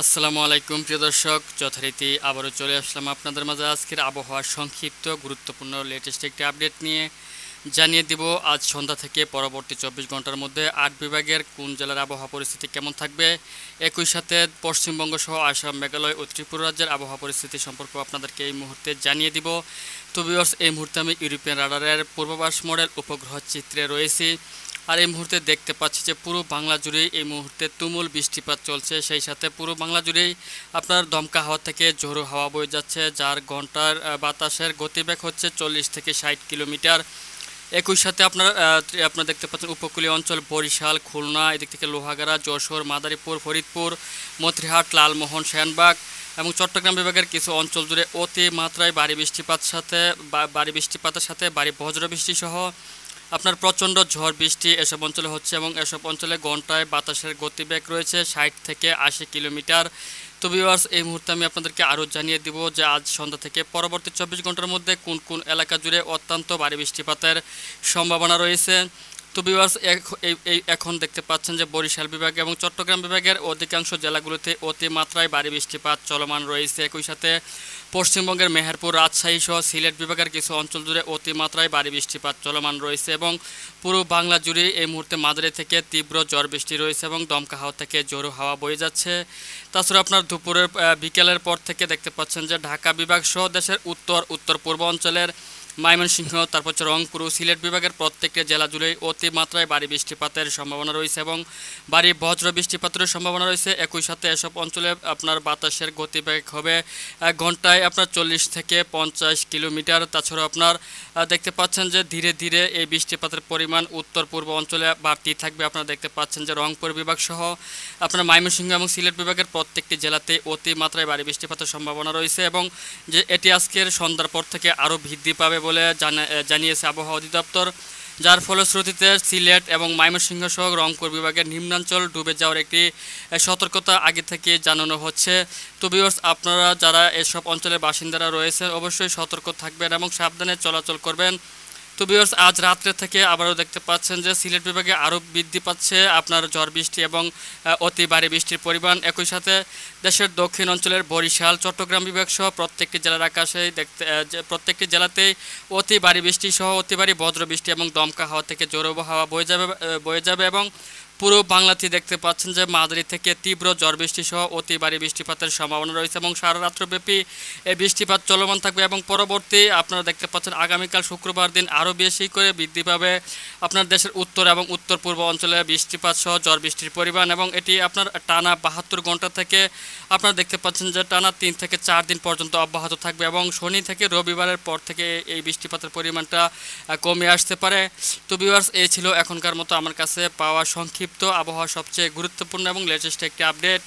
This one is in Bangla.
আসসালামু আলাইকুম প্রিয় দর্শক, যথারীতি আবারও চলে আসলাম আপনাদের মাঝে আজকের আবহাওয়ার সংক্ষিপ্ত গুরুত্বপূর্ণ লেটেস্ট একটি আপডেট নিয়ে। জানিয়ে দিব আজ সন্ধ্যা থেকে পরবর্তী 24 ঘন্টার মধ্যে 8 বিভাগের কোন জেলার আবহাওয়া পরিস্থিতি কেমন থাকবে। একই সাথে পশ্চিমবঙ্গ সহ আসাম, মেঘালয় ও ত্রিপুরা রাজ্যের আবহাওয়া পরিস্থিতি সম্পর্কে আপনাদেরকে এই মুহূর্তে জানিয়ে দিব। তো ভিউয়ার্স, এই মুহূর্তে আমি ইউরোপিয়ান রাডারের পূর্বাভাস মডেল উপগ্রহ চিত্রে রয়েছি। আর এই মুহূর্তে দেখতে পাচ্ছি যে পুরো বাংলা জুড়েই এই মুহূর্তে তুমুল বৃষ্টিপাত চলছে। সেই সাথে পুরো বাংলা জুড়েই আপনার দমকা হাওয়া থেকে ঝোড়ো হাওয়া বয়ে যাচ্ছে, যার ঘন্টার বাতাসের গতিবেগ হচ্ছে 40 থেকে 60 কিলোমিটার। একই সাথে আপনারা দেখতে পাচ্ছেন উপকূলীয় অঞ্চল বরিশাল, খুলনা, এদিক থেকে লোহাগাড়া, যশোর, মাদারীপুর, ফরিদপুর, মতিরহাট, লালমোহন, সেনবাগ এবং চট্টগ্রাম বিভাগের কিছু অঞ্চল জুড়ে অতি মাত্রায় ভারী বৃষ্টিপাতের সাথে ভারী বজ্রবৃষ্টি সহ আপনার প্রচণ্ড ঝড় বৃষ্টি এসব অঞ্চলে হচ্ছে এবং এসব অঞ্চলে ঘন্টায় বাতাসের গতিবেগ রয়েছে 60 থেকে 80 কিলোমিটার। তো ভিউয়ার্স, এই মুহূর্তে আমি আপনাদেরকে আরও জানিয়ে দিব যে আজ সন্ধ্যা থেকে পরবর্তী 24 ঘন্টার মধ্যে কোন কোন এলাকা জুড়ে অত্যন্ত ভারী বৃষ্টিপাতের সম্ভাবনা রয়েছে। তো ভিউয়ার্স, এখন দেখতে পাচ্ছেন যে বরিশাল বিভাগ এবং চট্টগ্রাম বিভাগের অধিকাংশ জেলাগুলোতে অতিমাত্রায় ভারী বৃষ্টিপাত চলমান রয়েছে। একই সাথে পশ্চিমবঙ্গের মেহেরপুর, রাজশাহী সহ সিলেট বিভাগের কিছু অঞ্চল জুড়ে অতিমাত্রায় ভারী বৃষ্টিপাত চলমান রয়েছে এবং পুরো বাংলা জুড়ে এই মুহূর্তে মাঝারি থেকে তীব্র ঝড় বৃষ্টি রয়েছে এবং দমকা হাওয়া থেকে জোরো হাওয়া বয়ে যাচ্ছে। তাছাড়া আপনার দুপুরের বিকেলের পর থেকে দেখতে পাচ্ছেন যে ঢাকা বিভাগ সহ দেশের উত্তর পূর্ব অঞ্চলের ময়মনসিংহ, তারপর হচ্ছে রংপুর ও সিলেট বিভাগের প্রত্যেকটি জেলা জুড়েই অতিমাত্রায় ভারী বৃষ্টিপাতের সম্ভাবনা রয়েছে এবং ভারী বজ্র বৃষ্টিপাতের সম্ভাবনা রয়েছে। একই সাথে এসব অঞ্চলে আপনার বাতাসের গতিবেগ হবে ঘন্টায় আপনার 40 থেকে 50 কিলোমিটার। তাছাড়াও আপনার দেখতে পাচ্ছেন যে ধীরে ধীরে এই বৃষ্টিপাতের পরিমাণ উত্তর পূর্ব অঞ্চলে বাড়তি থাকবে। আপনারা দেখতে পাচ্ছেন যে রংপুর বিভাগ সহ আপনার ময়মনসিংহ এবং সিলেট বিভাগের প্রত্যেকটি জেলাতে অতিমাত্রায় ভারী বৃষ্টিপাতের সম্ভাবনা রয়েছে এবং যে এটি আজকের সন্ধ্যার পর থেকে আরও বৃদ্ধি পাবে বলে জানিয়েছে আবহাওয়া অধিদপ্তর, যার ফলশ্রুতিতে সিলেট এবং ময়মনসিংহ সহ রংপুর বিভাগের নিম্নাঞ্চল ডুবে যাওয়ার একটি সতর্কতা আগে থেকে জানানো হচ্ছে। তো ভিউয়ার্স, আপনারা যারা এসব অঞ্চলের বাসিন্দারা রয়েছেন অবশ্যই সতর্ক থাকবেন এবং সাবধানে চলাচল করবেন। তো ভিউয়ার্স, আজ রাত্রে থেকে আবারও দেখতে পাচ্ছেন যে সিলেট বিভাগে আরও বৃদ্ধি পাচ্ছে আপনার ঝড় বৃষ্টি এবং অতি ভারী বৃষ্টির পরিমাণ। একই সাথে দেশের দক্ষিণ অঞ্চলের বরিশাল, চট্টগ্রাম বিভাগ সহ প্রত্যেকটি জেলার আকাশে প্রত্যেকটি জেলাতেই অতি ভারী বৃষ্টি সহ অতি ভারী বজ্র বৃষ্টি এবং দমকা হাওয়া থেকে জোরো হাওয়া বয়ে যাবে এবং পুরো বাংলাতে দেখতে পাচ্ছেন যে মাঝারি থেকে তীব্র ঝড় বৃষ্টি সহ অতি ভারী বৃষ্টিপাতের সম্ভাবনা রয়েছে এবং সারা রাত্রব্যাপী এই বৃষ্টিপাত চলমান থাকবে এবং পরবর্তী আপনারা দেখতে পাচ্ছেন আগামীকাল শুক্রবার দিন আরও বেশি করে বৃদ্ধি পাবে আপনার দেশের উত্তর এবং উত্তর পূর্ব অঞ্চলে বৃষ্টিপাত সহ ঝড় বৃষ্টির পরিমাণ এবং এটি আপনার টানা 72 ঘন্টা থেকে আপনারা দেখতে পাচ্ছেন যে টানা 3 থেকে 4 দিন পর্যন্ত অব্যাহত থাকবে এবং শনি থেকে রবিবারের পর থেকে এই বৃষ্টিপাতের পরিমাণটা কমে আসতে পারে। তো ভিউয়ার্স, এই ছিল এখনকার মতো আমার কাছে পাওয়া সংক্ষিপ্ত আবহাওয়ার সবচেয়ে গুরুত্বপূর্ণ এবং লেটেস্ট একটি আপডেট।